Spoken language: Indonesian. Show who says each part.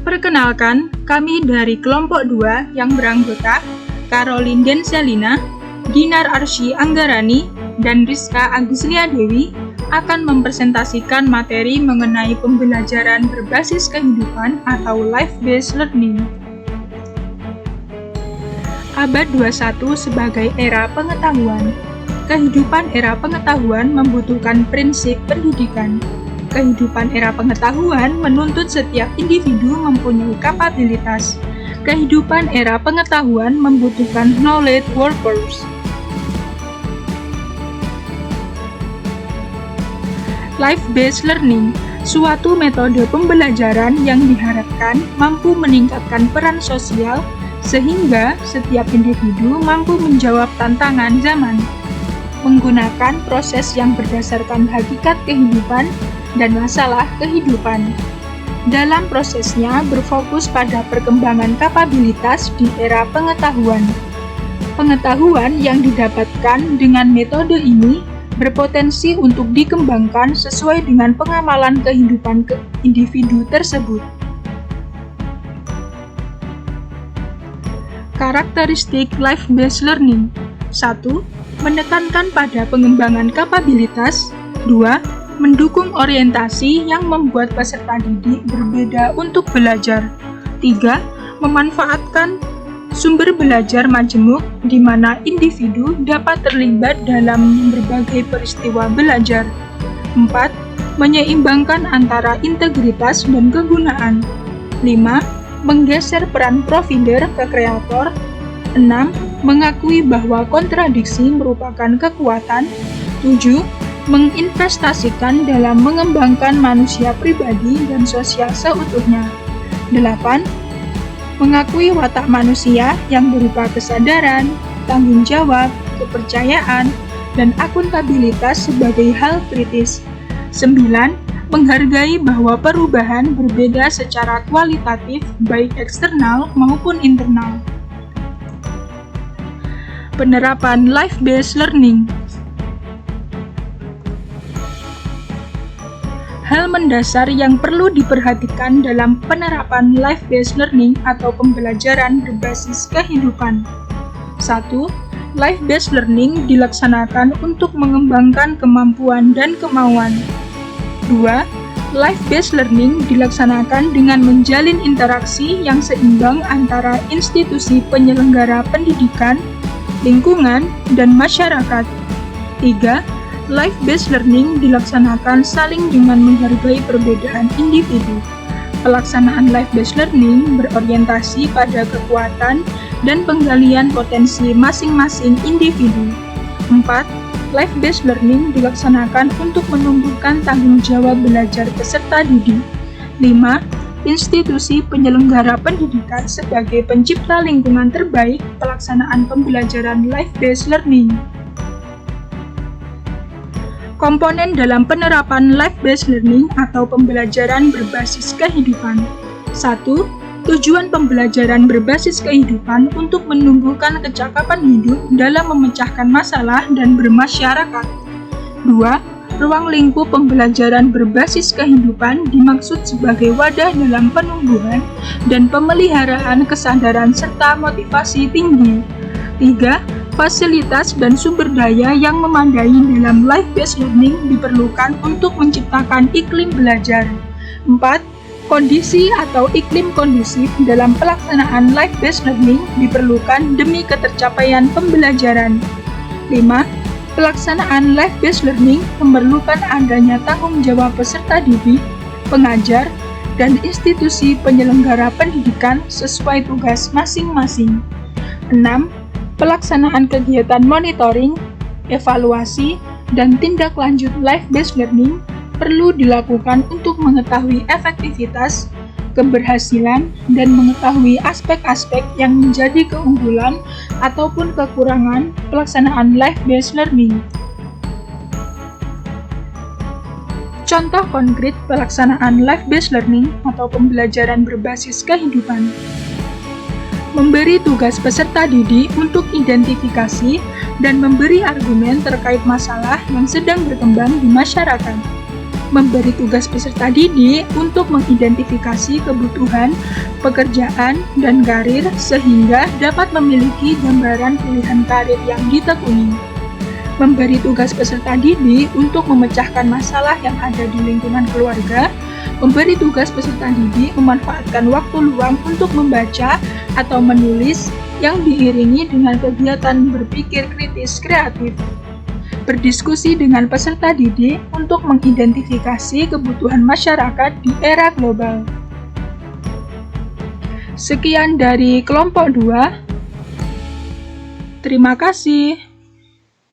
Speaker 1: Perkenalkan, kami dari kelompok 2 yang beranggota Caroline Denselina, Dinar Arsy Anggarani, dan Rizka Aguslia Dewi akan mempresentasikan materi mengenai pembelajaran berbasis kehidupan atau life-based learning. Abad 21 sebagai era pengetahuan. Kehidupan era pengetahuan membutuhkan prinsip pendidikan. Kehidupan era pengetahuan menuntut setiap individu mempunyai kapabilitas. Kehidupan era pengetahuan membutuhkan knowledge workers. Life-based learning, suatu metode pembelajaran yang diharapkan mampu meningkatkan peran sosial sehingga setiap individu mampu menjawab tantangan zaman. Menggunakan proses yang berdasarkan hakikat kehidupan dan masalah kehidupan. Dalam prosesnya berfokus pada perkembangan kapabilitas di era pengetahuan. Pengetahuan yang didapatkan dengan metode ini berpotensi untuk dikembangkan sesuai dengan pengamalan kehidupan individu tersebut. Karakteristik life-based learning. 1. Menekankan pada pengembangan kapabilitas. 2. Mendukung orientasi yang membuat peserta didik berbeda untuk belajar. 3. Memanfaatkan sumber belajar majemuk di mana individu dapat terlibat dalam berbagai peristiwa belajar. 4. Menyeimbangkan antara integritas dan kegunaan. 5. Menggeser peran provider ke kreator. 6. Mengakui bahwa kontradiksi merupakan kekuatan. 7. Menginvestasikan dalam mengembangkan manusia pribadi dan sosial seutuhnya. 8. Mengakui watak manusia yang berupa kesadaran, tanggung jawab, kepercayaan, dan akuntabilitas sebagai hal kritis. 9. Menghargai bahwa perubahan berbeda secara kualitatif baik eksternal maupun internal. Penerapan life-based learning. Hal mendasar yang perlu diperhatikan dalam penerapan life-based learning atau pembelajaran berbasis kehidupan. 1. Life-based learning dilaksanakan untuk mengembangkan kemampuan dan kemauan. 2. Life-based learning dilaksanakan dengan menjalin interaksi yang seimbang antara institusi penyelenggara pendidikan, lingkungan, dan masyarakat. 3. Life-based learning dilaksanakan saling dengan menghargai perbedaan individu. Pelaksanaan life-based learning berorientasi pada kekuatan dan penggalian potensi masing-masing individu. 4. Life-based learning dilaksanakan untuk menumbuhkan tanggung jawab belajar peserta didik. 5. Institusi penyelenggara pendidikan sebagai pencipta lingkungan terbaik pelaksanaan pembelajaran life-based learning. Komponen dalam penerapan life-based learning atau pembelajaran berbasis kehidupan. 1. Tujuan pembelajaran berbasis kehidupan untuk menumbuhkan kecakapan hidup dalam memecahkan masalah dan bermasyarakat. 2. Ruang lingkup pembelajaran berbasis kehidupan dimaksud sebagai wadah dalam penumbuhan dan pemeliharaan kesadaran serta motivasi tinggi. 3. Fasilitas dan sumber daya yang memadai dalam life-based learning diperlukan untuk menciptakan iklim belajar. 4. Kondisi atau iklim kondusif dalam pelaksanaan life-based learning diperlukan demi ketercapaian pembelajaran. 5. Pelaksanaan life-based learning memerlukan adanya tanggung jawab peserta didik, pengajar, dan institusi penyelenggara pendidikan sesuai tugas masing-masing. 6. Pelaksanaan kegiatan monitoring, evaluasi, dan tindak lanjut life-based learning perlu dilakukan untuk mengetahui efektivitas, keberhasilan, dan mengetahui aspek-aspek yang menjadi keunggulan ataupun kekurangan pelaksanaan life-based learning. Contoh konkret pelaksanaan life-based learning atau pembelajaran berbasis kehidupan. Memberi tugas peserta didik untuk identifikasi dan memberi argumen terkait masalah yang sedang berkembang di masyarakat. Memberi tugas peserta didik untuk mengidentifikasi kebutuhan, pekerjaan, dan karir sehingga dapat memiliki gambaran pilihan karir yang ditekuni. Memberi tugas peserta didik untuk memecahkan masalah yang ada di lingkungan keluarga. Memberi tugas peserta didik memanfaatkan waktu luang untuk membaca atau menulis yang diiringi dengan kegiatan berpikir kritis kreatif. Berdiskusi dengan peserta didik untuk mengidentifikasi kebutuhan masyarakat di era global. Sekian dari kelompok 2. Terima kasih.